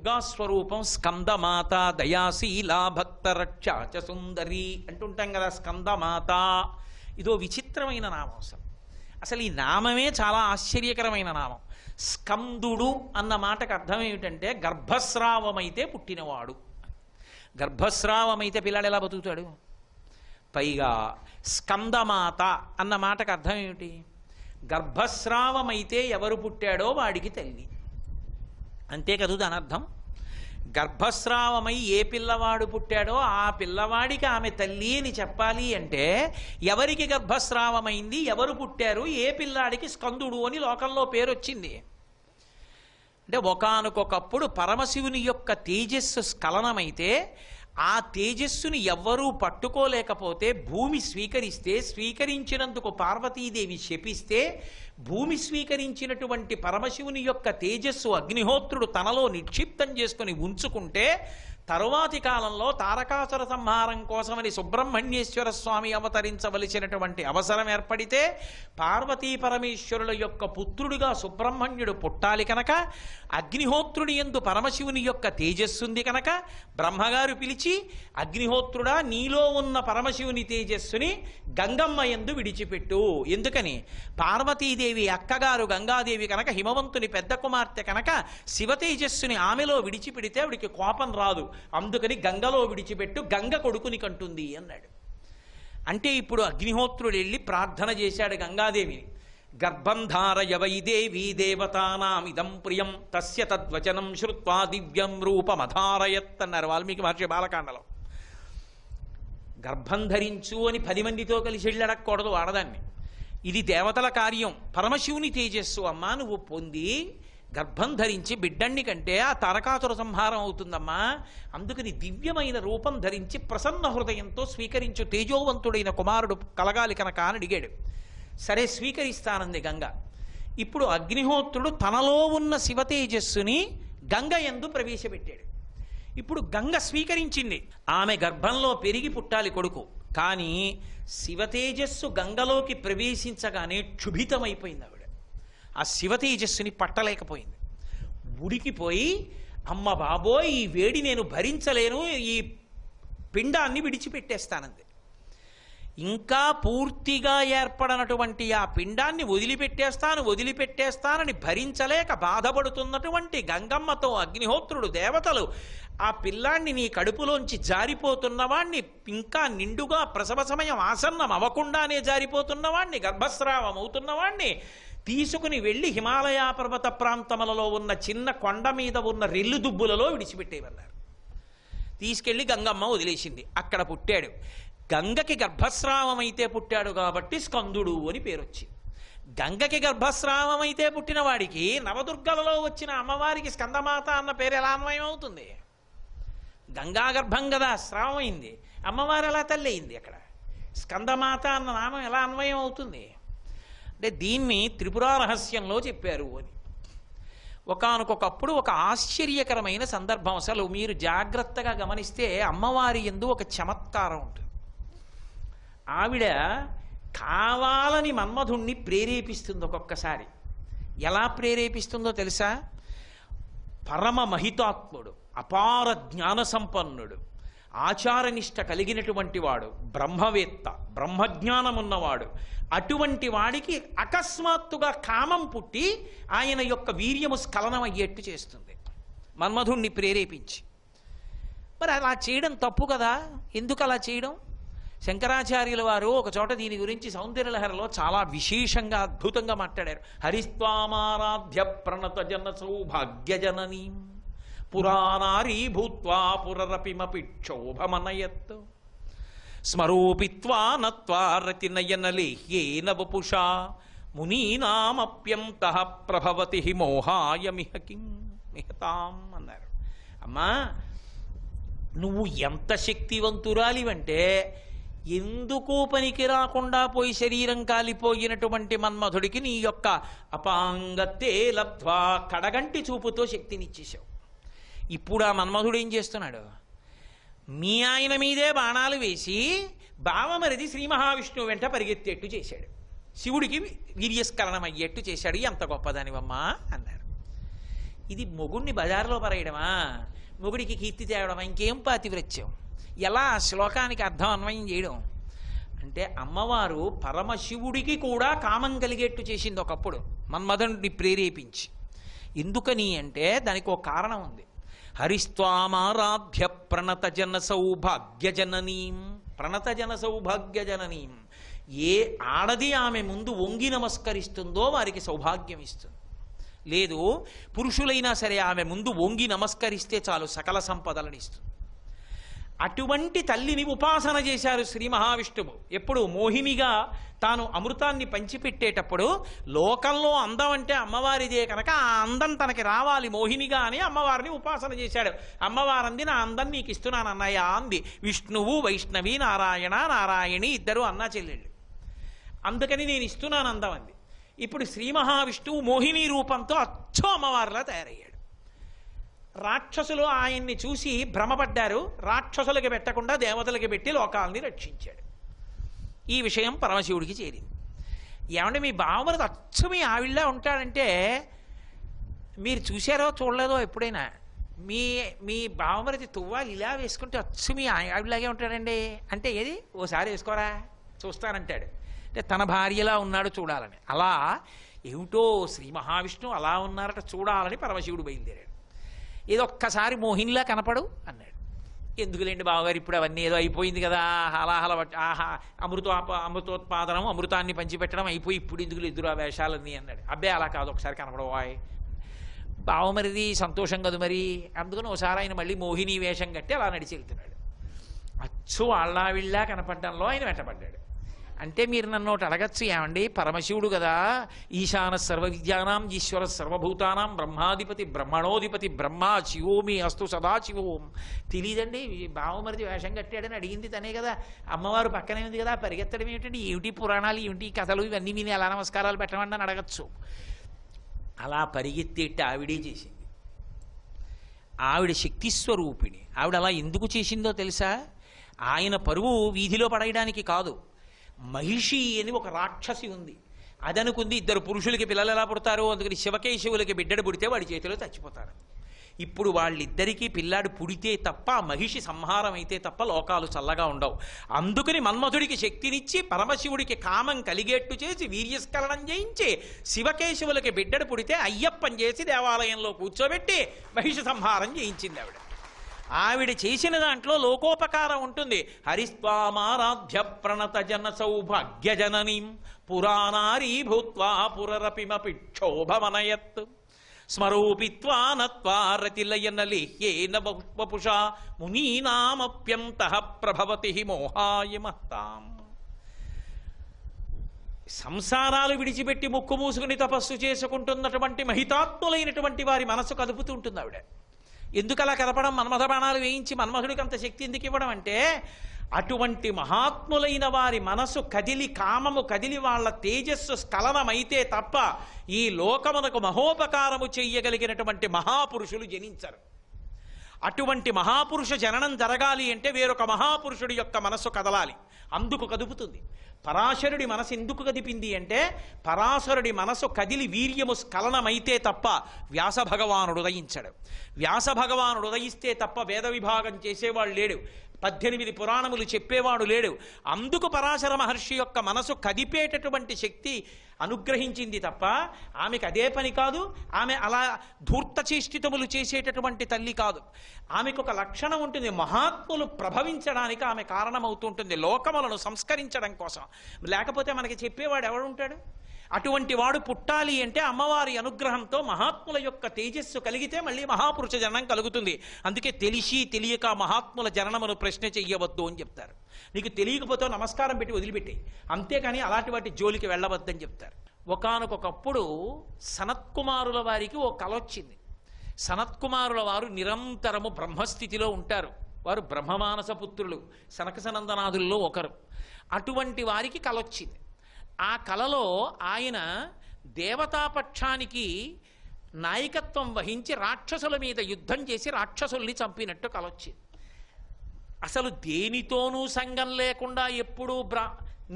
దుర్గాస్వరూపం స్కందమాత దయాశీల భక్తరక్షాచ సుందరి అంటుంటాం కదా. స్కందమాత ఇదో విచిత్రమైన నామం. అసలు ఈ నామమే చాలా ఆశ్చర్యకరమైన నామం. స్కందుడు అన్న మాటకు అర్థం ఏమిటంటే గర్భస్రావమైతే పుట్టినవాడు. గర్భస్రావమైతే పిల్లాడు ఎలా బతుకుతాడు? పైగా స్కందమాత అన్న మాటకు అర్థం ఏమిటి? గర్భస్రావమైతే ఎవరు పుట్టాడో వాడికి తల్లి. అంతే కదూ దాని అర్థం. గర్భస్రావమై ఏ పిల్లవాడు పుట్టాడో ఆ పిల్లవాడికి ఆమె తల్లి అని చెప్పాలి అంటే ఎవరికి గర్భస్రావమైంది, ఎవరు పుట్టారు, ఏ పిల్లాడికి స్కందుడు అని లోకంలో పేరు వచ్చింది. అంటే ఒకానొకప్పుడు పరమశివుని యొక్క తేజస్సు స్ఖలనమైతే ఆ తేజస్సుని ఎవ్వరూ పట్టుకోలేకపోతే భూమి స్వీకరిస్తే, స్వీకరించినందుకు పార్వతీదేవి శపిస్తే, భూమి స్వీకరించినటువంటి పరమశివుని యొక్క తేజస్సు అగ్నిహోత్రుడు తనలో నిక్షిప్తం చేసుకుని ఉంచుకుంటే తరువాతి కాలంలో తారకాసుర సంహారం కోసమని సుబ్రహ్మణ్యేశ్వర స్వామి అవతరించవలసినటువంటి అవసరం ఏర్పడితే పార్వతీ పరమేశ్వరుల యొక్క పుత్రుడిగా సుబ్రహ్మణ్యుడు పుట్టాలి కనుక అగ్నిహోత్రుడి యందు పరమశివుని యొక్క తేజస్సుంది కనుక బ్రహ్మగారు పిలిచి, అగ్నిహోత్రుడా నీలో ఉన్న పరమశివుని తేజస్సుని గంగమ్మ యందు విడిచిపెట్టు. ఎందుకని? పార్వతీదేవి అక్కగారు గంగాదేవి కనుక, హిమవంతుని పెద్ద కుమార్తె కనుక శివ తేజస్సుని ఆమెలో విడిచిపెడితే ఆవిడికి కోపం రాదు, అందుకని గంగలో విడిచిపెట్టు, గంగ కొడుకుని కంటుంది అన్నాడు. అంటే ఇప్పుడు అగ్నిహోత్రుడు వెళ్ళి ప్రార్థన చేశాడు గంగాదేవిని. గర్భంధారయ వై దేవీ దేవతానామిదం ప్రియం తస్య తద్వచనం శ్రుత్వా దివ్యం రూపమధారయత్ అన్నారు వాల్మీకి మహర్షి బాలకాండలో. గర్భం ధరించు అని 10 మందితో కలిసి వెళ్ళి అడగకూడదు ఆడదాన్ని. ఇది దేవతల కార్యం, పరమశివుని తేజస్సు అమ్మా నువ్వు పొంది గర్భం ధరించి బిడ్డన్ని కంటే ఆ తారకాసుర సంహారం అవుతుందమ్మా, అందుకని దివ్యమైన రూపం ధరించి ప్రసన్న హృదయంతో స్వీకరించు, తేజోవంతుడైన కుమారుడు కలగాలి కనుక అని అడిగాడు. సరే స్వీకరిస్తానంది గంగ. ఇప్పుడు అగ్నిహోత్రుడు తనలో ఉన్న శివ తేజస్సుని గంగ యందు ప్రవేశపెట్టాడు. ఇప్పుడు గంగ స్వీకరించింది. ఆమె గర్భంలో పెరిగి పుట్టాలి కొడుకు. కానీ శివ తేజస్సు గంగలోకి ప్రవేశించగానే క్షుభితమైపోయింది ఆవిడ. ఆ శివ తేజస్సుని పట్టలేకపోయింది. ఉడికిపోయి అమ్మ బాబోయ్ ఈ వేడి నేను భరించలేను, ఈ పిండాన్ని విడిచిపెట్టేస్తానంది. ఇంకా పూర్తిగా ఏర్పడనటువంటి ఆ పిండాన్ని వదిలిపెట్టేస్తానని భరించలేక బాధపడుతున్నటువంటి గంగమ్మతో అగ్నిహోత్రుడు దేవతలు ఆ పిల్లాన్ని నీ కడుపులోంచి జారిపోతున్నవాణ్ణి, ఇంకా నిండుగా ప్రసవ సమయం ఆసన్నం అవ్వకుండానే జారిపోతున్నవాణ్ణి, గర్భస్రావం అవుతున్నవాణ్ణి తీసుకుని వెళ్ళి హిమాలయ పర్వత ప్రాంతములలో ఉన్న చిన్న కొండ మీద ఉన్న రెల్లు దుబ్బులలో విడిచిపెట్టేవన్నారు. తీసుకెళ్లి గంగమ్మ వదిలేసింది. అక్కడ పుట్టాడు. గంగకి గర్భస్రావం అయితే పుట్టాడు కాబట్టి స్కందుడు అని పేరు వచ్చింది. గంగకి గర్భస్రావం అయితే పుట్టిన వాడికి నవదుర్గలలో వచ్చిన అమ్మవారికి స్కందమాత అన్న పేరు ఎలా అన్వయం అవుతుంది? గంగా గర్భం కదా స్రావమైంది, అమ్మవారు ఎలా తల్లి అయింది? అక్కడ స్కందమాత అన్న నామం ఎలా అన్వయం అవుతుంది? అంటే దీన్ని త్రిపురా రహస్యంలో చెప్పారు అని. ఒకానొకప్పుడు ఒక ఆశ్చర్యకరమైన సందర్భం. అసలు మీరు జాగ్రత్తగా గమనిస్తే అమ్మవారి యందు ఒక చమత్కారం ఉంటుంది. ఆవిడ కావాలని మన్మధుణ్ణి ప్రేరేపిస్తుంది ఒక్కొక్కసారి. ఎలా ప్రేరేపిస్తుందో తెలుసా? పరమ మహితాత్ముడు, అపార జ్ఞాన సంపన్నుడు, ఆచారనిష్ట కలిగినటువంటి వాడు, బ్రహ్మవేత్త, బ్రహ్మజ్ఞానం ఉన్నవాడు, అటువంటి వాడికి అకస్మాత్తుగా కామం పుట్టి ఆయన యొక్క వీర్యము స్ఖలనం అయ్యేట్టు చేస్తుంది మన్మధుణ్ణి ప్రేరేపించి. మరి అలా చేయడం తప్పు కదా? ఎందుకు అలా చేయడం? శంకరాచార్యుల వారు ఒక చోట దీని గురించి సౌందర్యలహరిలో చాలా విశేషంగా అద్భుతంగా మాట్లాడారు. హరిస్వామారాధ్య ప్రణత జన సౌభాగ్యజననీ పురాణారీ భూత్వా పురరపిమపి క్షోభమనయత్ స్మరూపిత్వా నత్వా రతినయనలేహ్యేన వపుషా మునీనామప్యంతః ప్రభవతి మోహాయమిహ కిం మిహతాం అన్నారు. అమ్మా నువ్వు ఎంత శక్తివంతురాలివంటే ఎందుకు పనికి రాకుండా పోయి శరీరం కాలిపోయినటువంటి మన్మధుడికి నీ యొక్క అపాంగతే లబ్ధ్వా కడగంటి చూపుతో శక్తినిచ్చేశావు. ఇప్పుడు ఆ మన్మధుడు ఏం చేస్తున్నాడు? మీ ఆయన మీదే బాణాలు వేసి బావమరిది శ్రీ మహావిష్ణువు వెంట పరిగెత్తేట్టు చేశాడు, శివుడికి వీర్యస్ఖలనం అయ్యేట్టు చేశాడు. ఎంత గొప్పదానివమ్మా అన్నారు. ఇది మొగుడిని బజారులో పరేయడమా, మొగుడికి కీర్తి తేవడమా, ఇంకేం పాతివ్రత్యం? ఎలా శ్లోకానికి అర్థం అన్వయం చేయడం అంటే, అమ్మవారు పరమశివుడికి కూడా కామం కలిగేట్టు చేసింది ఒకప్పుడు మన్మధుడిని ప్రేరేపించి. ఎందుకని అంటే దానికి ఒక కారణం ఉంది. హరిస్వామారాధ్య ప్రణత జన సౌభాగ్య జననీం, ప్రణత జన సౌభాగ్య జననీం. ఏ ఆడది ఆమె ముందు వంగి నమస్కరిస్తుందో వారికి సౌభాగ్యం ఇస్తుంది. లేదు, పురుషులైనా సరే ఆమె ముందు వంగి నమస్కరిస్తే చాలు సకల సంపదలను ఇస్తుంది. అటువంటి తల్లిని ఉపాసన చేశారు శ్రీ మహావిష్ణువు. ఎప్పుడు మోహినిగా తాను అమృతాన్ని పంచిపెట్టేటప్పుడు లోకంలో అందం అంటే అమ్మవారిదే కనుక ఆ అందం తనకి రావాలి మోహినిగా అని అమ్మవారిని ఉపాసన చేశాడు. అమ్మవారంది నా అందం నీకు ఇస్తున్నాను అన్నయ్య అంది. విష్ణువు వైష్ణవి నారాయణ నారాయణి ఇద్దరు అన్నా చెల్లెళ్ళు. అందుకని నేను ఇస్తున్నాను అందం అంది. ఇప్పుడు శ్రీ మహావిష్ణువు మోహిని రూపంతో అచ్చో అమ్మవారిలా తయారయ్యాడు. రాక్షసులు ఆయన్ని చూసి భ్రమపడ్డారు. రాక్షసులకి పెట్టకుండా దేవతలకి పెట్టి లోకాలని రక్షించాడు. ఈ విషయం పరమశివుడికి చేరింది. ఏమంటే మీ బావమరిది అచ్చు మీ ఆవిళ్ళ ఉంటాడంటే మీరు చూశారో చూడలేదో ఎప్పుడైనా? మీ బావమరిది తువ్వాలి ఇలా వేసుకుంటే అచ్చు మీ ఆవిడలాగే ఉంటాడండి అంటే ఏది ఓసారి వేసుకోరా చూస్తానంటాడు. అంటే తన భార్యలా ఉన్నాడు చూడాలని. అలా ఏమిటో శ్రీ మహావిష్ణువు అలా ఉన్నారట చూడాలని పరమశివుడు బయలుదేరాడు. ఏదో ఒక్కసారి మోహినిలా కనపడు అన్నాడు. ఎందుకులేండి బావగారు, ఇప్పుడు అవన్నీ ఏదో అయిపోయింది కదా, హలాహల అమృతోత్పాదనం అమృతాన్ని పంచిపెట్టడం అయిపోయి ఇప్పుడు ఎందుకు ఎదురు ఆ వేషాలన్నీ అన్నాడు. అబ్బే అలా కాదు, ఒకసారి కనపడవాయ్. బావమరిది సంతోషం కదా మరి, అందుకని ఒకసారి ఆయన మళ్ళీ మోహిని వేషం కట్టి అలా నడిచి వెళ్తున్నాడు. అచ్చు అళ్ళావిళ్ళా కనపడడంలో ఆయన వెంటపడ్డాడు. అంటే మీరు నన్ను ఒకటి అడగచ్చు, ఏమండి పరమశివుడు కదా, ఈశాన సర్వ విద్యానాం ఈశ్వర సర్వభూతానాం బ్రహ్మాధిపతి బ్రహ్మణోధిపతి బ్రహ్మ శివోమి అస్తు సదాశివోం. తెలియదండి బావమరిది వేషం కట్టాడని అడిగింది తనే కదా, అమ్మవారు పక్కనే ఉంది కదా, పరిగెత్తడం ఏమిటండి, ఏమిటి పురాణాలు ఏమిటి కథలు ఇవన్నీ విని ఎలా నమస్కారాలు పెట్టమండి అని అడగచ్చు. అలా పరిగెత్తేట్టు ఆవిడే చేసింది. ఆవిడ శక్తిస్వరూపిణి. ఆవిడ అలా ఎందుకు చేసిందో తెలుసా? ఆయన పరువు వీధిలో పడేయడానికి కాదు. మహిషి అని ఒక రాక్షసి ఉంది. అదనుకుంది ఇద్దరు పురుషులకి పిల్లలు ఎలా పుడతారో అందుకని శివకేశవులకి బిడ్డడు పుడితే వాడి చేతిలో చచ్చిపోతారు. ఇప్పుడు వాళ్ళిద్దరికీ పిల్లాడు పుడితే తప్ప మహిషి సంహారం అయితే తప్ప లోకాలు చల్లగా ఉండవు. అందుకని మన్మధుడికి శక్తినిచ్చి పరమశివుడికి కామం కలిగేట్టు చేసి వీర్యస్ఖలనం చేయించి శివకేశవులకి బిడ్డడు పుడితే అయ్యప్పని చేసి దేవాలయంలో కూర్చోబెట్టి మహిషి సంహారం చేయించింది ఆవిడ. ఆవిడ చేసిన దాంట్లో లోకోపకారం ఉంటుంది. హరిస్వామారాధ్య ప్రణత జన సౌభాగ్య జననీం పురాణారీ భూత్వా పురరపిమపి క్షోభమనయత్ స్మరూపిత్వా నత్వా రతిలయన లేహ్యేన వపుషా మునీనామప్యంతః ప్రభవతి మోహాయ మహతాం. సంసారాలు విడిచిపెట్టి ముక్కు మూసుకుని తపస్సు చేసుకుంటున్నటువంటి మహితాత్ములైనటువంటి వారి మనసు కదుపుతూ ఉంటుంది ఆవిడ. ఎందుకు అలా కలపడం? మన్మథ బాణాలు వేయించి మన్మధుడికి అంత శక్తి ఎందుకు ఇవ్వడం అంటే, అటువంటి మహాత్ములైన వారి మనసు కదిలి కామము కదిలి వాళ్ళ తేజస్సు స్ఖలనమైతే తప్ప ఈ లోకమునకు మహోపకారము చెయ్యగలిగినటువంటి మహాపురుషులు జనించరు. అటువంటి మహాపురుష జననం జరగాలి అంటే వేరొక మహాపురుషుడి యొక్క మనస్సు కదలాలి. అందుకు కదుపుతుంది. పరాశరుడి మనసు ఎందుకు కదిపింది అంటే, పరాశరుడి మనసు కదిలి వీర్యము స్ఖలనమైతే తప్ప వ్యాస భగవానుడు ఉదయించాడు. వ్యాస భగవానుడు ఉదయిస్తే తప్ప వేద విభాగం చేసేవాడు లేడు, 18 పురాణములు చెప్పేవాడు లేడు. అందుకు పరాశర మహర్షి యొక్క మనసు కదిపేటటువంటి శక్తి అనుగ్రహించింది తప్ప ఆమెకు అదే పని కాదు. ఆమె అలా ధూర్త చేష్టితములు చేసేటటువంటి తల్లి కాదు. ఆమెకు ఒక లక్షణం ఉంటుంది, మహాత్ములు ప్రభవించడానికి ఆమె కారణమవుతుంటుంది, లోకములను సంస్కరించడం కోసం. లేకపోతే మనకి చెప్పేవాడు ఎవడుంటాడు? అటువంటి వాడు పుట్టాలి అంటే అమ్మవారి అనుగ్రహంతో మహాత్ముల యొక్క తేజస్సు కలిగితే మళ్ళీ మహాపురుష జననం కలుగుతుంది. అందుకే తెలిసి తెలియక మహాత్ముల జననమును ప్రశ్న చెయ్యవద్దు అని చెప్తారు. నీకు తెలియకపోతే నమస్కారం పెట్టి వదిలిపెట్టి, అంతేకాని అలాంటి వాటి జోలికి వెళ్ళవద్దని చెప్తారు. ఒకానొకప్పుడు సనత్కుమారుల వారికి ఓ కల వచ్చింది. సనత్కుమారుల వారు నిరంతరము బ్రహ్మస్థితిలో ఉంటారు. వారు బ్రహ్మమానస పుత్రులు, సనక సనందనాథుల్లో ఒకరు. అటువంటి వారికి కల వచ్చింది. ఆ కలలో ఆయన దేవతాపక్షానికి నాయకత్వం వహించి రాక్షసుల మీద యుద్ధం చేసి రాక్షసుల్ని చంపినట్టు కలొచ్చింది. అసలు దేనితోనూ సంగం లేకుండా ఎప్పుడూ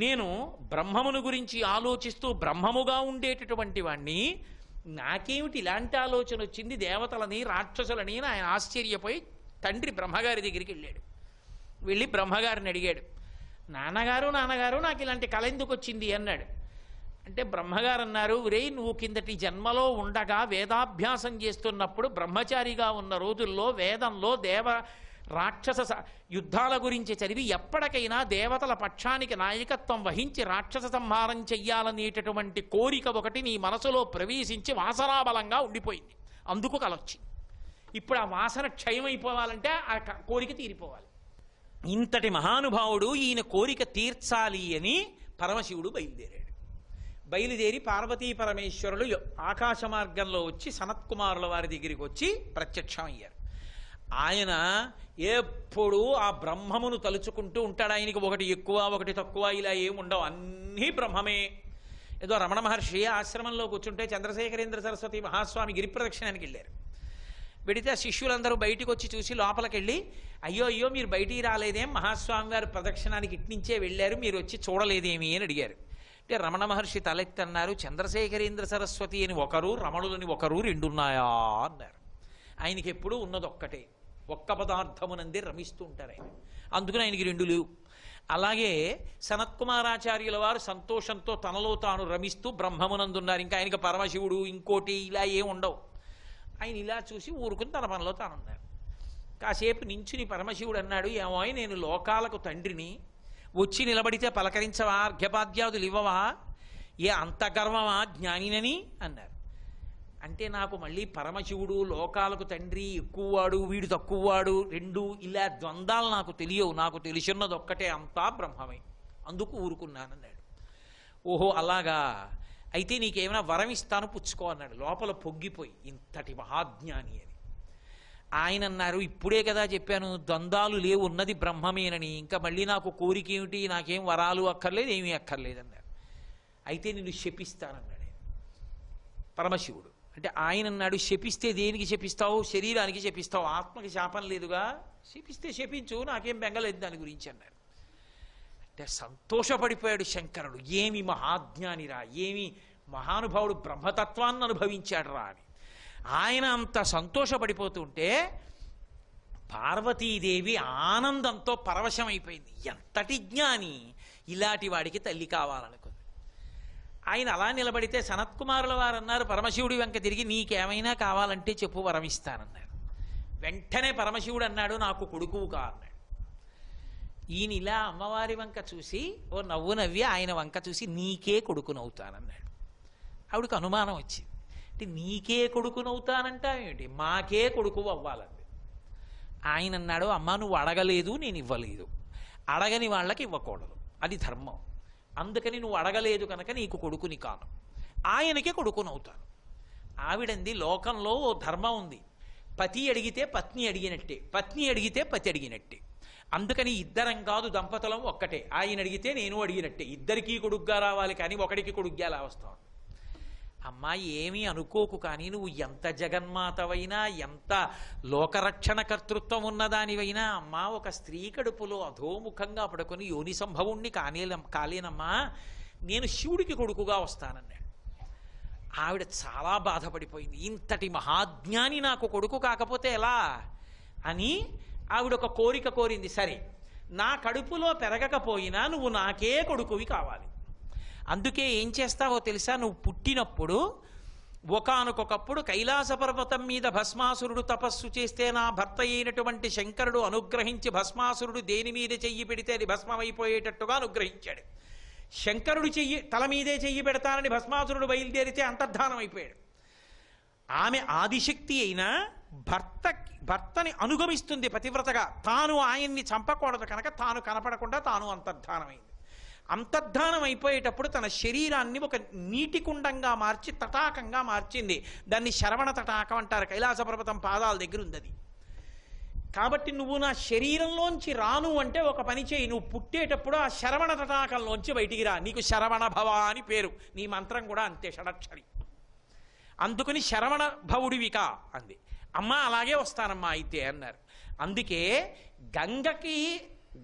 నేను బ్రహ్మమును గురించి ఆలోచిస్తూ బ్రహ్మముగా ఉండేటటువంటి వాణ్ణి నాకేమిటి ఇలాంటి ఆలోచన వచ్చింది దేవతలని రాక్షసులని ఆయన ఆశ్చర్యపోయి తండ్రి బ్రహ్మగారి దగ్గరికి వెళ్ళాడు. వెళ్ళి బ్రహ్మగారిని అడిగాడు, నాన్నగారు నాకు ఇలాంటి కళ ఎందుకు వచ్చింది అన్నాడు. అంటే బ్రహ్మగారు అన్నారు, రేయ్ నువ్వు కిందటి జన్మలో ఉండగా వేదాభ్యాసం చేస్తున్నప్పుడు బ్రహ్మచారిగా ఉన్న రోజుల్లో వేదంలో రాక్షస యుద్ధాల గురించి చదివి ఎప్పటికైనా దేవతల పక్షానికి నాయకత్వం వహించి రాక్షస సంహారం చెయ్యాలనేటటువంటి కోరిక ఒకటి నీ మనసులో ప్రవేశించి వాసనాబలంగా ఉండిపోయింది. అందుకు కలొచ్చింది. ఇప్పుడు ఆ వాసన క్షయమైపోవాలంటే ఆ కోరిక తీరిపోవాలి. ఇంతటి మహానుభావుడు ఈయన కోరిక తీర్చాలి అని పరమశివుడు బయలుదేరి పార్వతీ పరమేశ్వరులు ఆకాశ మార్గంలో వచ్చి సనత్కుమారుల వారి దగ్గరికి వచ్చి ప్రత్యక్షమయ్యారు. ఆయన ఎప్పుడూ ఆ బ్రహ్మమును తలుచుకుంటూ ఉంటాడు. ఆయనకి ఒకటి ఎక్కువ ఒకటి తక్కువ ఇలా ఏముండవు, అన్నీ బ్రహ్మమే. ఏదో రమణ మహర్షి ఆశ్రమంలో కూర్చుంటే చంద్రశేఖరేంద్ర సరస్వతి మహాస్వామి గిరి ప్రదక్షిణానికి వెళ్ళారు. వెడితే ఆ శిష్యులందరూ బయటికి వచ్చి చూసి లోపలికి వెళ్ళి, అయ్యో మీరు బయటికి రాలేదేం, మహాస్వామి వారు ప్రదక్షిణానికి ఇట్నుంచే వెళ్ళారు, మీరు వచ్చి చూడలేదేమి అని అడిగారు. అంటే రమణ మహర్షి తలెత్తన్నారు, చంద్రశేఖరేంద్ర సరస్వతి అని ఒకరు, రమణులని ఒకరు, రెండున్నాయా అన్నారు. ఆయనకి ఎప్పుడూ ఉన్నది ఒక్కటే, ఒక్క పదార్థమునందే రమిస్తూ ఉంటారు ఆయన. అందుకని ఆయనకి రెండు లేవు. అలాగే సనత్కుమారాచార్యుల వారు సంతోషంతో తనలో తాను రమిస్తూ బ్రహ్మమునందున్నారు. ఇంకా ఆయనకి పరమశివుడు ఇంకోటి ఇలా ఏం ఉండవు. ఆయన ఇలా చూసి ఊరుకుని తన పనిలో తానున్నారు. కాసేపు నించుని పరమశివుడు అన్నాడు, ఏమో నేను లోకాలకు తండ్రిని, వచ్చి నిలబడితే పలకరించవా, అర్ఘ్యపాద్యాదులు ఇవ్వవా, ఏ అంత గర్వమా జ్ఞానినని అన్నారు. అంటే నాకు మళ్ళీ పరమశివుడు లోకాలకు తండ్రి ఎక్కువవాడు వీడు తక్కువవాడు రెండు ఇలా ద్వంద్వాలు నాకు తెలియవు, నాకు తెలిసిన్నది ఒక్కటే, అంతా బ్రహ్మమే, అందుకు ఊరుకున్నానన్నాడు. ఓహో అలాగా, అయితే నీకేమైనా వరం ఇస్తాను పుచ్చుకో అన్నాడు. లోపల పొంగిపోయి ఇంతటి మహాజ్ఞాని అని. ఆయన అన్నారు, ఇప్పుడే కదా చెప్పాను ద్వంద్వాలు లేవు, ఉన్నది బ్రహ్మమేనని, ఇంకా మళ్ళీ నాకు కోరిక ఏమిటి, నాకేం వరాలు అక్కర్లేదు ఏమీ అక్కర్లేదు అన్నారు. అయితే నిన్ను శపిస్తానన్నాడు పరమశివుడు. అంటే ఆయన అన్నాడు, శపిస్తే దేనికి శపిస్తావు, శరీరానికి శపిస్తావు, ఆత్మకి శాపం లేదుగా, శపిస్తే శపించు, నాకేం బెంగలేదు దాని గురించి అన్నాడు. అంటే సంతోషపడిపోయాడు శంకరుడు, ఏమి మహాజ్ఞానిరా, ఏమి మహానుభావుడు, బ్రహ్మతత్వాన్ని అనుభవించాడు రా అని. ఆయన అంత సంతోషపడిపోతుంటే పార్వతీదేవి ఆనందంతో పరవశమైపోయింది. ఎంతటి జ్ఞాని, ఇలాంటి వాడికి తల్లి కావాలనుకుంది. ఆయన అలా నిలబడితే సనత్కుమారుల వారు అన్నారు, పరమశివుడి వెంక తిరిగి నీకేమైనా కావాలంటే చెప్పు వరమిస్తానన్నారు. వెంటనే పరమశివుడు అన్నాడు, నాకు కొడుకువు కా అన్నాడు. ఈయన ఇలా అమ్మవారి వంక చూసి ఓ నవ్వు నవ్వి ఆయన వంక చూసి నీకే కొడుకునవుతానన్నాడు. ఆవిడకు అనుమానం వచ్చింది, అంటే నీకే కొడుకునవుతానంటావేమిటి, మాకే కొడుకు అవ్వాలండి. ఆయన అన్నాడు, అమ్మ నువ్వు అడగలేదు నేను ఇవ్వలేదు, అడగని వాళ్ళకి ఇవ్వకూడదు, అది ధర్మం, అందుకని నువ్వు అడగలేదు కనుక నీకు కొడుకుని కాను, ఆయనకే కొడుకునవుతాను. ఆవిడంది, లోకంలో ఓ ధర్మం ఉంది, పతి అడిగితే పత్ని అడిగినట్టే, పత్ని అడిగితే పతి అడిగినట్టే, అందుకని ఇద్దరం కాదు దంపతులం ఒక్కటే, ఆయన అడిగితే నేను అడిగినట్టే, ఇద్దరికీ కొడుగ్గా రావాలి కానీ ఒకడికి కొడుగ్గా అలా వస్తాం. అమ్మా ఏమీ అనుకోకు, కానీ నువ్వు ఎంత జగన్మాతవైనా ఎంత లోకరక్షణ కర్తృత్వం ఉన్నదానివైనా అమ్మా ఒక స్త్రీ కడుపులో అధోముఖంగా పడుకొని యోని సంభవుణ్ణి కాలేనమ్మా, నేను శివుడికి కొడుకుగా వస్తానన్నాడు. ఆవిడ చాలా బాధపడిపోయింది, ఇంతటి మహాజ్ఞాని నాకు కొడుకు కాకపోతే ఎలా అని ఆవిడ ఒక కోరిక కోరింది. సరే నా కడుపులో పెరగకపోయినా నువ్వు నాకే కొడుకువి కావాలి, అందుకే ఏం చేస్తావో తెలుసా, నువ్వు పుట్టినప్పుడు ఒకానొకప్పుడు కైలాస పర్వతం మీద భస్మాసురుడు తపస్సు చేస్తే నా భర్త అయినటువంటి శంకరుడు అనుగ్రహించి భస్మాసురుడు దేని మీద చెయ్యి పెడితే అది భస్మమైపోయేటట్టుగా అనుగ్రహించాడు. శంకరుడు తల మీదే చెయ్యి పెడతానని భస్మాసురుడు బయలుదేరితే అంతర్ధానం అయిపోయాడు. ఆమె ఆదిశక్తి అయినా భర్తని అనుగమిస్తుంది పతివ్రతగా, తాను ఆయన్ని చంపకూడదు కనుక తాను కనపడకుండా తాను అంతర్ధానమైంది. అంతర్ధానం అయిపోయేటప్పుడు తన శరీరాన్ని ఒక నీటి కుండంగా మార్చి తటాకంగా మార్చింది. దాన్ని శరవణ తటాకం అంటారు, కైలాస పర్వతం పాదాల దగ్గర ఉంది అది. కాబట్టి నువ్వు నా శరీరంలోంచి రాను అంటే ఒక పని చేయి, నువ్వు పుట్టేటప్పుడు ఆ శరవణ తటాకంలోంచి బయటికి రా, నీకు శరవణ భవ అని పేరు, నీ మంత్రం కూడా అంతే షడక్షరి, అందుకని శరవణ భవుడివిక అంది. అమ్మా అలాగే వస్తానమ్మా అయితే అన్నారు. అందుకే గంగకి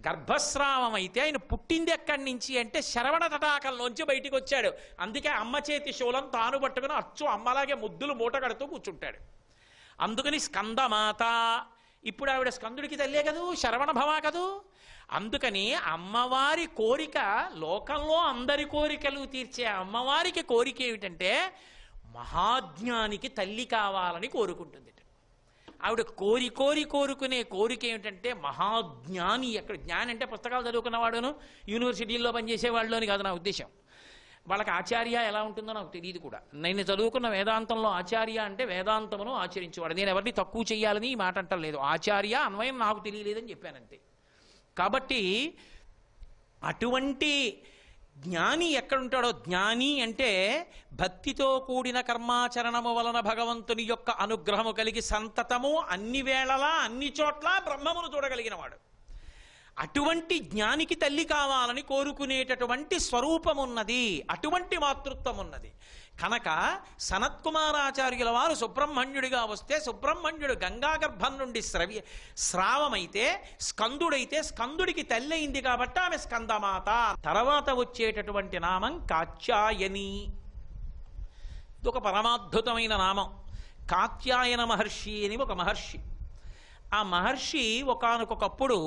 గర్భస్రావం అయితే ఆయన పుట్టింది ఎక్కడి నుంచి అంటే శరవణ తటాకంలోంచి బయటికి వచ్చాడు. అందుకే అమ్మ చేతి శూలం తాను పట్టుకుని అచ్చు అమ్మలాగే ముద్దులు మూట కడుతూ కూర్చుంటాడు. అందుకని స్కందమాత. ఇప్పుడు ఆవిడ స్కందుడికి తల్లే కదూ, శరవణ భవ కదూ. అందుకని అమ్మవారి కోరిక, లోకంలో అందరి కోరికలు తీర్చే అమ్మవారికి కోరిక ఏమిటంటే మహాజ్ఞానికి తల్లి కావాలని కోరుకుంటుంది. ఆవిడ కోరుకునే కోరిక ఏమిటంటే మహాజ్ఞాని. ఎక్కడ జ్ఞాని అంటే పుస్తకాలు చదువుకున్నవాడును యూనివర్సిటీల్లో పనిచేసేవాళ్ళు అని కాదు నా ఉద్దేశం. వాళ్ళకి ఆచార్య ఎలా ఉంటుందో నాకు తెలియదు కూడా. నేను చదువుకున్న వేదాంతంలో ఆచార్య అంటే వేదాంతమును ఆచరించేవాడు. నేను ఎవరిని తక్కువ చేయాలని ఈ మాట అంటలేదు. ఆచార్య అన్వయం నాకు తెలియలేదని చెప్పానంతే. కాబట్టి అటువంటి జ్ఞాని ఎక్కడుంటాడో, జ్ఞాని అంటే భక్తితో కూడిన కర్మాచరణము వలన భగవంతుని యొక్క అనుగ్రహము కలిగి సంతతము అన్ని వేళలా అన్ని చోట్ల బ్రహ్మమును చూడగలిగిన వాడు. అటువంటి జ్ఞానికి తల్లి కావాలని కోరుకునేటటువంటి స్వరూపమున్నది, అటువంటి మాతృత్వం ఉన్నది. కనుక సనత్కుమారాచార్యుల వారు సుబ్రహ్మణ్యుడిగా వస్తే సుబ్రహ్మణ్యుడు గంగాగర్భం నుండి స్రావమైతే స్కందుడైతే స్కందుడికి తల్లి అయింది కాబట్టి ఆమె స్కందమాత. తర్వాత వచ్చేటటువంటి నామం కాత్యాయని. ఇది ఒక పరమాద్భుతమైన నామం. కాత్యాయన మహర్షి అని ఒక మహర్షి. ఆ మహర్షి ఒకానొకప్పుడు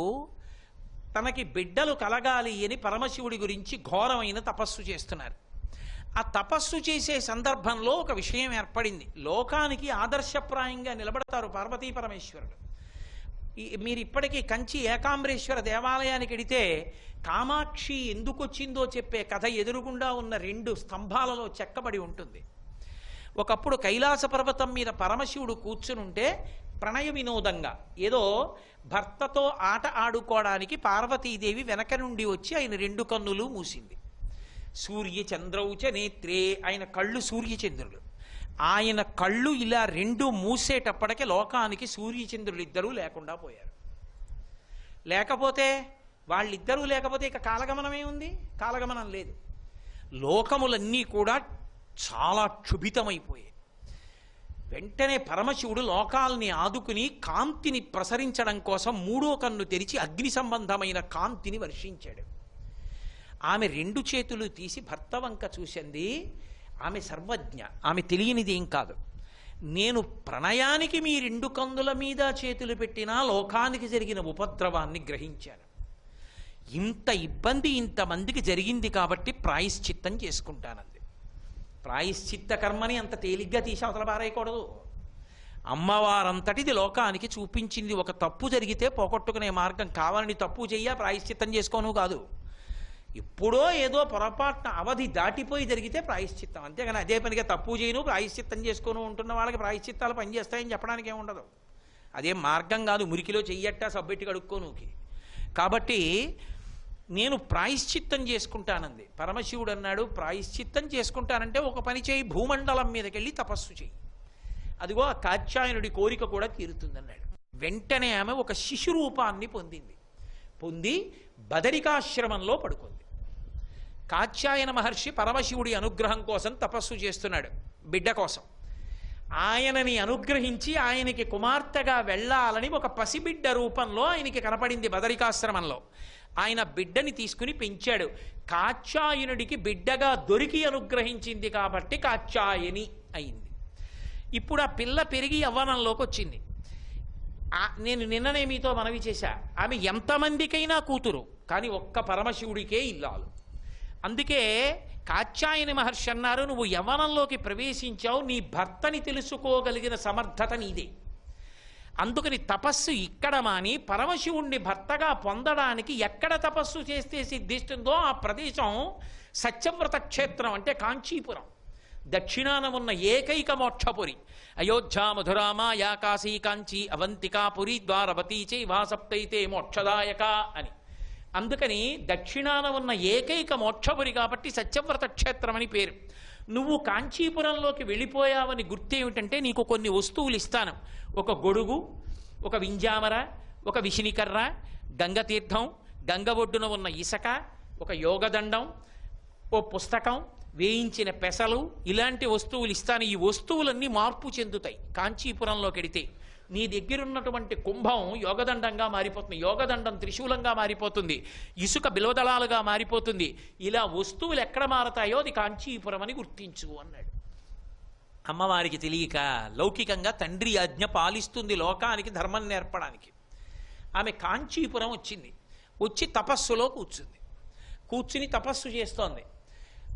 తనకి బిడ్డలు కలగాలి అని పరమశివుడి గురించి ఘోరమైన తపస్సు చేస్తున్నారు. ఆ తపస్సు చేసే సందర్భంలో ఒక విషయం ఏర్పడింది. లోకానికి ఆదర్శప్రాయంగా నిలబడతారు పార్వతీ పరమేశ్వరుడు. మీరు ఇప్పటికీ కంచి ఏకాంబరేశ్వర దేవాలయానికి వెడితే కామాక్షి ఎందుకు వచ్చిందో చెప్పే కథ ఎదురుగుండా ఉన్న 2 స్తంభాలలో చెక్కబడి ఉంటుంది. ఒకప్పుడు కైలాస పర్వతం మీద పరమశివుడు కూర్చునుంటే ప్రణయ వినోదంగా ఏదో భర్తతో ఆట ఆడుకోవడానికి పార్వతీదేవి వెనక నుండి వచ్చి ఆయన 2 కన్నులు మూసింది. సూర్య చంద్రౌచ నేత్రే, ఆయన కళ్ళు సూర్యచంద్రులు. ఆయన కళ్ళు ఇలా 2 మూసేటప్పటికే లోకానికి సూర్యచంద్రులు ఇద్దరూ లేకుండా పోయారు. లేకపోతే వాళ్ళిద్దరూ లేకపోతే ఇక కాలగమనమే ఉంది? కాలగమనం లేదు. లోకములన్నీ కూడా చాలా క్షుభితమైపోయాయి. వెంటనే పరమశివుడు లోకాల్ని ఆదుకుని కాంతిని ప్రసరించడం కోసం 3వ కన్ను తెరిచి అగ్ని సంబంధమైన కాంతిని వర్షించాడు. ఆమె 2 చేతులు తీసి భర్త వంక చూసింది. ఆమె సర్వజ్ఞ, ఆమె తెలియనిది ఏం కాదు. నేను ప్రణయానికి మీ 2 కన్నుల మీద చేతులు పెట్టినా లోకానికి జరిగిన ఉపద్రవాన్ని గ్రహించాను. ఇంత ఇబ్బంది ఇంతమందికి జరిగింది కాబట్టి ప్రాయశ్చిత్తం చేసుకుంటానంది. ప్రాయశ్చిత్త కర్మని అంత తేలిగ్గా తీసి అవతల పారేయకూడదు. అమ్మవారంతటిది లోకానికి చూపించింది. ఒక తప్పు జరిగితే పోగొట్టుకునే మార్గం. కావాలని తప్పు చెయ్య ప్రాయశ్చిత్తం చేసుకోను కాదు. ఎప్పుడో ఏదో పొరపాటున అవధి దాటిపోయి జరిగితే ప్రాయశ్చిత్తం. అంతేగాని అదే పనిగా తప్పు చేయను ప్రాయశ్చిత్తం చేసుకోను ఉంటున్న వాళ్ళకి ప్రాయశ్చిత్తాలు పనిచేస్తాయని చెప్పడానికి ఏముండదు. అదేం మార్గం కాదు. మురికిలో చెయ్యట్ట సబ్బెట్టి కడుక్కోనుకి. కాబట్టి నేను ప్రాయశ్చిత్తం చేసుకుంటానంది. పరమశివుడు అన్నాడు, ప్రాయశ్చిత్తం చేసుకుంటానంటే ఒక పని చేయి, భూమండలం మీదకి వెళ్ళి తపస్సు చేయి. అదిగో ఆ కాత్యాయనుడి కోరిక కూడా తీరుతుందన్నాడు. వెంటనే ఆమె ఒక శిశురూపాన్ని పొంది బదరికాశ్రమంలో పడుకుంది. కాత్యాయన మహర్షి పరమశివుడి అనుగ్రహం కోసం తపస్సు చేస్తున్నాడు, బిడ్డ కోసం. ఆయనని అనుగ్రహించి ఆయనకి కుమార్తెగా వెళ్ళాలని ఒక పసిబిడ్డ రూపంలో ఆయనకి కనపడింది బదరికాశ్రమంలో. ఆయన బిడ్డని తీసుకుని పెంచాడు. కాత్యాయనుడికి బిడ్డగా దొరికి అనుగ్రహించింది కాబట్టి కాత్యాయని అయింది. ఇప్పుడు ఆ పిల్ల పెరిగి యవ్వనంలోకి వచ్చింది. నేను నిన్ననే మీతో మనవి చేశా, ఆమె ఎంతమందికైనా కూతురు, కానీ ఒక్క పరమశివుడికే ఇల్లాలు. అందుకే కాత్యాయని మహర్షి అన్నారు, నువ్వు యవ్వనంలోకి ప్రవేశించావు, నీ భర్తని తెలుసుకోగలిగిన సమర్థత నీదే. అందుకని తపస్సు ఇక్కడ మాని పరమశివుణ్ణి భర్తగా పొందడానికి ఎక్కడ తపస్సు చేస్తే సిద్ధిస్తుందో ఆ ప్రదేశం సత్యవ్రత క్షేత్రం, అంటే కాంచీపురం. దక్షిణాన ఉన్న ఏకైక మోక్షపురి. అయోధ్య మధురా మాయా కాశీ కాంచీ అవంతికా పురి ద్వారవతీ చైవా సప్తైతే మోక్షదాయక అని. అందుకని దక్షిణాన ఉన్న ఏకైక మోక్షపురి కాబట్టి సత్యవ్రత క్షేత్రం అని పేరు. నువ్వు కాంచీపురంలోకి వెళ్ళిపోయావని గుర్తేమిటంటే నీకు కొన్ని వస్తువులు ఇస్తాను. ఒక గొడుగు, ఒక వింజామర, ఒక విషినికర్ర, గంగతీర్థం, గంగ ఒడ్డున ఉన్న ఇసక, ఒక యోగదండం, ఓ పుస్తకం, వేయించిన పెసలు ఇలాంటి వస్తువులు ఇస్తాను. ఈ వస్తువులన్నీ మార్పు చెందుతాయి. కాంచీపురంలోకి వెడితే నీ దగ్గరున్నటువంటి కుంభం యోగదండంగా మారిపోతుంది, యోగదండం త్రిశూలంగా మారిపోతుంది, ఇసుక బిల్వదళాలుగా మారిపోతుంది. ఇలా వస్తువులు ఎక్కడ మారతాయో అది కాంచీపురం అని గుర్తించు అన్నాడు. అమ్మవారికి తెలియక లౌకికంగా తండ్రి ఆజ్ఞ పాలిస్తుంది లోకానికి ధర్మం నేర్పడానికి. ఆమె కాంచీపురం వచ్చింది. వచ్చి తపస్సులో కూర్చుని తపస్సు చేస్తోంది.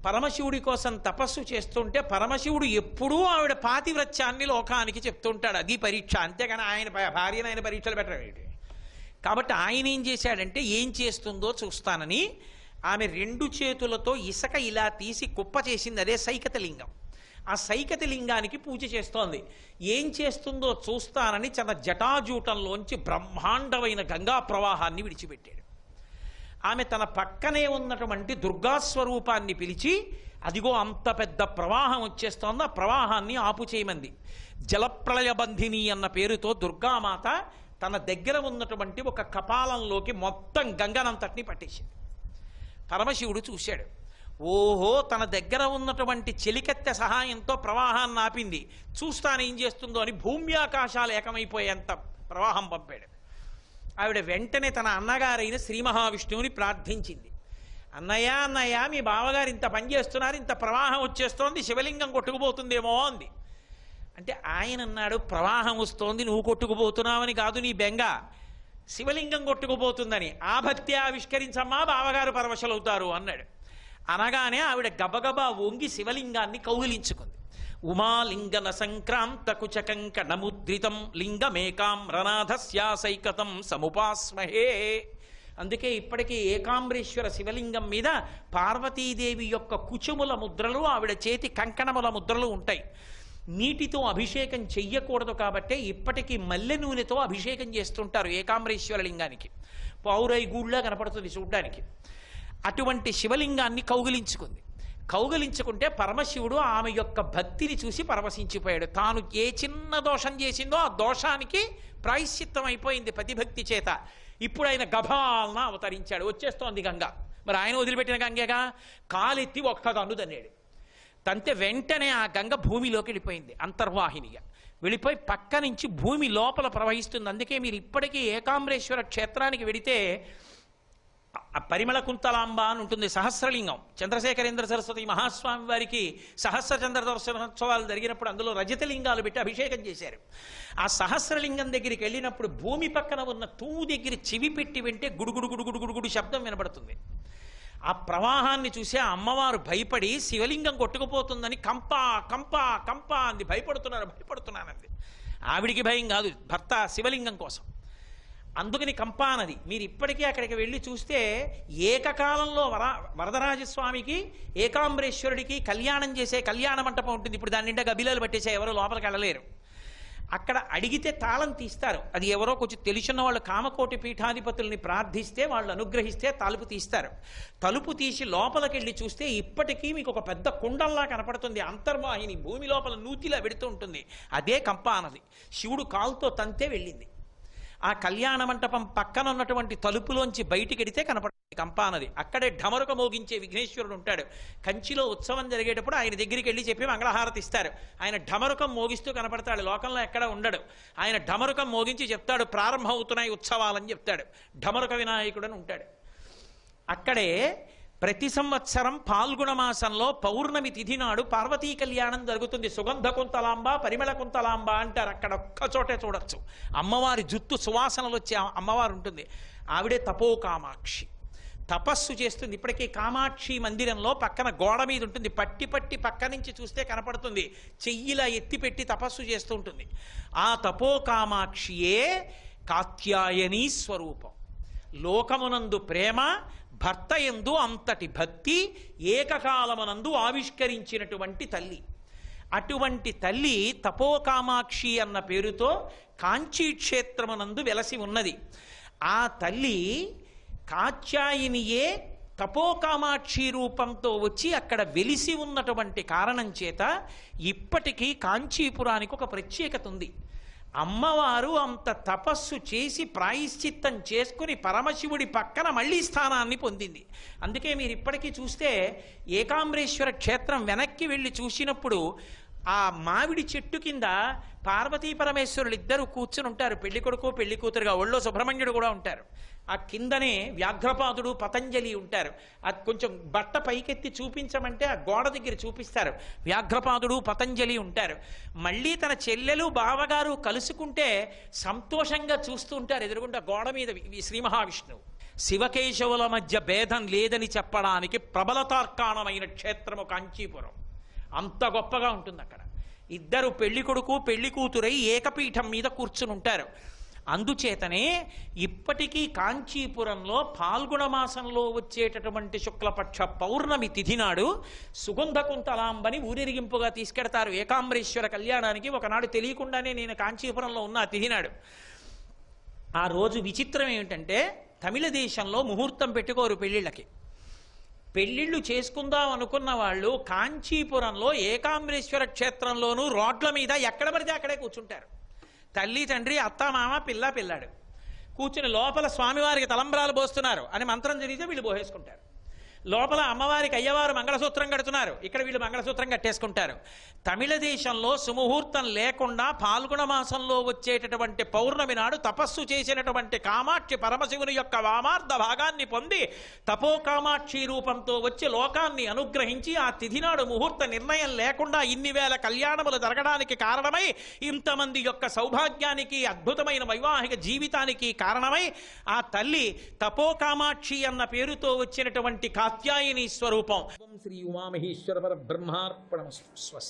పరమశివుడి కోసం తపస్సు చేస్తుంటే పరమశివుడు ఎప్పుడూ ఆవిడ పాతివ్రత్యాన్ని లోకానికి చెప్తుంటాడు. అది పరీక్ష, అంతేగాని ఆయన భార్యను ఆయన పరీక్షలు పెట్టడం. కాబట్టి ఆయన ఏం చేశాడంటే ఏం చేస్తుందో చూస్తానని ఆమె 2 చేతులతో ఇసక ఇలా తీసి కుప్ప చేసింది. అదే సైకతలింగం. ఆ సైకతలింగానికి పూజ చేస్తోంది. ఏం చేస్తుందో చూస్తానని తన జటాజూటంలోంచి బ్రహ్మాండమైన గంగా ప్రవాహాన్ని విడిచిపెట్టాడు. ఆమె తన పక్కనే ఉన్నటువంటి దుర్గాస్వరూపాన్ని పిలిచి, అదిగో అంత పెద్ద ప్రవాహం వచ్చేస్తోంది, ఆ ప్రవాహాన్ని ఆపు చేయమంది. జలప్రళయబంధిని అన్న పేరుతో దుర్గామాత తన దగ్గర ఉన్నటువంటి ఒక కపాలంలోకి మొత్తం గంగనంతటిని పట్టేసింది. పరమశివుడు చూశాడు. ఓహో, తన దగ్గర ఉన్నటువంటి చెలికత్తె సహాయంతో ప్రవాహాన్ని ఆపింది, చూస్తానేం చేస్తుందో అని భూమి ఆకాశాలు ఏకమైపోయేంత ప్రవాహం పంపాడు. ఆవిడ వెంటనే తన అన్నగారైన శ్రీ మహావిష్ణువుని ప్రార్థించింది. అన్నయ్య అన్నయ్య, మీ బావగారు ఇంత పని చేస్తున్నారు, ఇంత ప్రవాహం వచ్చేస్తోంది, శివలింగం కొట్టుకుపోతుందేమో అంది. అంటే ఆయన అన్నాడు, ప్రవాహం వస్తోంది నువ్వు కొట్టుకుపోతున్నావని కాదు నీ బెంగ, శివలింగం కొట్టుకుపోతుందని. ఆ భక్తి ఆవిష్కరించమ్మా, బావగారు పరవశలవుతారు అన్నాడు. అనగానే ఆవిడ గబగబా వంగి శివలింగాన్ని కౌగిలించుకుంది. ఉమాలింగన సంక్రాంత కుచకంకణముద్రితం లింగమేకాం రనాథస్యాసైకతం సముపాస్మహే. అందుకే ఇప్పటికీ ఏకాంబరేశ్వర శివలింగం మీద పార్వతీదేవి యొక్క కుచుముల ముద్రలు, ఆవిడ చేతి కంకణముల ముద్రలు ఉంటాయి. నీటితో అభిషేకం చెయ్యకూడదు కాబట్టే ఇప్పటికీ మల్లె నూనెతో అభిషేకం చేస్తుంటారు ఏకాంబరేశ్వర లింగానికి. పౌరైగూళ్ళ కనపడుతుంది చూడ్డానికి. అటువంటి శివలింగాన్ని కౌగిలించుకుంటే పరమశివుడు ఆమె యొక్క భక్తిని చూసి పరవశించిపోయాడు. తాను ఏ చిన్న దోషం చేసిందో ఆ దోషానికి ప్రాయశ్చిత్తం అయిపోయింది పతిభక్తి చేత. ఇప్పుడు ఆయన గభాలన అవతరించాడు. వచ్చేస్తోంది గంగ. మరి ఆయన వదిలిపెట్టిన గంగేగా. కాలెత్తి ఒక్క దన్ను తన్నాడు. తంతే వెంటనే ఆ గంగ భూమిలోకి వెళ్ళిపోయింది, అంతర్వాహినిగా వెళ్ళిపోయి పక్క నుంచి భూమి లోపల ప్రవహిస్తుంది. అందుకే మీరు ఇప్పటికీ ఏకాంబరేశ్వర క్షేత్రానికి వెడితే పరిమళ కుంతలాంబ అని ఉంటుంది, సహస్రలింగం. చంద్రశేఖరేంద్ర సరస్వతి మహాస్వామి వారికి సహస్ర చంద్ర దర్శనోత్సవాలు జరిగినప్పుడు అందులో రజతలింగాలు పెట్టి అభిషేకం చేశారు. ఆ సహస్రలింగం దగ్గరికి వెళ్ళినప్పుడు భూమి పక్కన ఉన్న తూము దగ్గర చెవి పెట్టి వింటే గుడుగుడు గుడుగుడు గుడుగుడు శబ్దం వినబడుతుంది. ఆ ప్రవాహాన్ని చూసి ఆ అమ్మవారు భయపడి శివలింగం కొట్టుకుపోతుందని కంపా కంపా కంపా అంది. భయపడుతున్నానంది. ఆవిడికి భయం కాదు, భర్త శివలింగం కోసం. అందుకని కంపానది. మీరు ఇప్పటికీ అక్కడికి వెళ్ళి చూస్తే ఏకకాలంలో వరదరాజస్వామికి ఏకాంబరేశ్వరుడికి కళ్యాణం చేసే కళ్యాణ మంటపం ఉంటుంది. ఇప్పుడు దాని నిండా గబిలాలు పట్టేసే, ఎవరో లోపలికి వెళ్ళలేరు. అక్కడ అడిగితే తాళం తీస్తారు. అది ఎవరో కొంచెం తెలిసిన వాళ్ళు కామకోటి పీఠాధిపతుల్ని ప్రార్థిస్తే వాళ్ళు అనుగ్రహిస్తే తలుపు తీస్తారు. తలుపు తీసి లోపలికి వెళ్ళి చూస్తే ఇప్పటికీ మీకు ఒక పెద్ద కుండంలా కనపడుతుంది. అంతర్వాహిని భూమి లోపల నూతిలా పెడుతూ ఉంటుంది. అదే కంపానది. శివుడు కాలుతో తంతే వెళ్ళింది. ఆ కళ్యాణ మంటపం పక్కన ఉన్నటువంటి తలుపులోంచి బయటికి ఎడితే కనపడుతుంది కంపానది. అక్కడే ఢమరుక మోగించే విఘ్నేశ్వరుడు ఉంటాడు. కంచిలో ఉత్సవం జరిగేటప్పుడు ఆయన దగ్గరికి వెళ్ళి చెప్పి మంగళహారతి ఇస్తారు. ఆయన ఢమరుకం మోగిస్తూ కనపడతాడు. లోకంలో ఎక్కడ ఉండడు. ఆయన ఢమరుకం మోగించి చెప్తాడు, ప్రారంభం అవుతున్నాయి ఉత్సవాలని చెప్తాడు. ఢమరుక వినాయకుడు అని ఉంటాడు. అక్కడే ప్రతి సంవత్సరం పాల్గొన మాసంలో పౌర్ణమి తిథి నాడు పార్వతీ కళ్యాణం జరుగుతుంది. సుగంధ కుంతలాంబ, పరిమళ కుంతలాంబ అంటారు. అక్కడ ఒక్క చోటే చూడొచ్చు. అమ్మవారి జుత్తు సువాసనలు వచ్చే అమ్మవారు ఉంటుంది. ఆవిడే తపో కామాక్షి. తపస్సు చేస్తుంది. ఇప్పటికీ కామాక్షి మందిరంలో పక్కన గోడ మీద ఉంటుంది. పట్టి పక్క నుంచి చూస్తే కనపడుతుంది. చెయ్యిలా ఎత్తిపెట్టి తపస్సు చేస్తూ ఉంటుంది. ఆ తపో కామాక్షియే కాత్యాయనీ స్వరూపం. లోకమునందు ప్రేమ, భర్త యందు అంతటి భక్తి ఏకకాలమునందు ఆవిష్కరించినటువంటి తల్లి. అటువంటి తల్లి తపోకామాక్షి అన్న పేరుతో కాంచీ క్షేత్రమునందు వెలసి ఉన్నది. ఆ తల్లి కాత్యాయినియే తపోకామాక్షి రూపంతో వచ్చి అక్కడ వెలిసి ఉన్నటువంటి కారణం చేత ఇప్పటికీ కాంచీపురానికి ఒక ప్రత్యేకత ఉంది. అమ్మవారు అంత తపస్సు చేసి ప్రాయశ్చిత్తం చేసుకుని పరమశివుడి పక్కన మళ్ళీ స్థానాన్ని పొందింది. అందుకే మీరు ఇప్పటికీ చూస్తే ఏకాంబరేశ్వర క్షేత్రం వెనక్కి వెళ్ళి చూసినప్పుడు ఆ మామిడి చెట్టు కింద పార్వతీ పరమేశ్వరులు ఇద్దరు కూర్చుని ఉంటారు, పెళ్లి కొడుకు పెళ్లి కూతురుగా. ఒళ్ళో సుబ్రహ్మణ్యుడు కూడా ఉంటారు. ఆ కిందనే వ్యాఘ్రపాదుడు పతంజలి ఉంటారు. అది కొంచెం బట్ట పైకెత్తి చూపించమంటే ఆ గోడ దగ్గర చూపిస్తారు. వ్యాఘ్రపాదుడు పతంజలి ఉంటారు. మళ్ళీ తన చెల్లెలు బావగారు కలుసుకుంటే సంతోషంగా చూస్తూ ఉంటారు ఎదురుగుండా గోడ మీద శ్రీ మహావిష్ణువు. శివకేశవుల మధ్య భేదం లేదని చెప్పడానికి ప్రబలతార్కాణమైన క్షేత్రము కాంచీపురం. అంత గొప్పగా ఉంటుంది అక్కడ. ఇద్దరు పెళ్లి కొడుకు పెళ్లి కూతురై ఏకపీఠం మీద కూర్చుని ఉంటారు. అందుచేతనే ఇప్పటికీ కాంచీపురంలో పాల్గొన మాసంలో వచ్చేటటువంటి శుక్లపక్ష పౌర్ణమి తిథి నాడు సుగంధ కుంతలాంబని ఊరేగింపుగా తీసుకెడతారు ఏకాంబరేశ్వర కళ్యాణానికి. ఒకనాడు తెలియకుండానే నేను కాంచీపురంలో ఉన్న ఆ తిథి నాడు. ఆ రోజు విచిత్రం ఏమిటంటే తమిళ దేశంలో ముహూర్తం పెట్టుకోరు పెళ్లిళ్ళకి. పెళ్లిళ్ళు చేసుకుందాం అనుకున్న వాళ్ళు కాంచీపురంలో ఏకాంబరేశ్వర క్షేత్రంలోనూ రోడ్ల మీద ఎక్కడ పడితే అక్కడే కూర్చుంటారు. తల్లి తండ్రి అత్త మామ పిల్ల పిల్లాడు కూర్చుని లోపల స్వామివారికి తలంబ్రాలు పోస్తున్నారు అని మంత్రం జరిగితే వీళ్ళు పోసేసుకుంటారు. లోపల అమ్మవారికి అయ్యవారు మంగళసూత్రం కడుతున్నారు, ఇక్కడ వీళ్ళు మంగళసూత్రం కట్టేసుకుంటారు. తమిళ దేశంలో సుముహూర్తం లేకుండా పాల్గొన మాసంలో వచ్చేటటువంటి పౌర్ణమి నాడు తపస్సు చేసినటువంటి కామాక్షి పరమశివుని యొక్క వామార్ధ భాగాన్ని పొంది తపో కామాక్షి రూపంతో వచ్చి లోకాన్ని అనుగ్రహించి ఆ తిథి నాడు ముహూర్త నిర్ణయం లేకుండా ఇన్ని వేల కళ్యాణములు జరగడానికి కారణమై, ఇంతమంది యొక్క సౌభాగ్యానికి అద్భుతమైన వైవాహిక జీవితానికి కారణమై ఆ తల్లి తపో కామాక్షి అన్న పేరుతో వచ్చినటువంటి కాత్యాయని స్వరూపం. శ్రీ ఉమామహేశ్వర పరబ్రహ్మార్పణమస్తు. స్వస్తి.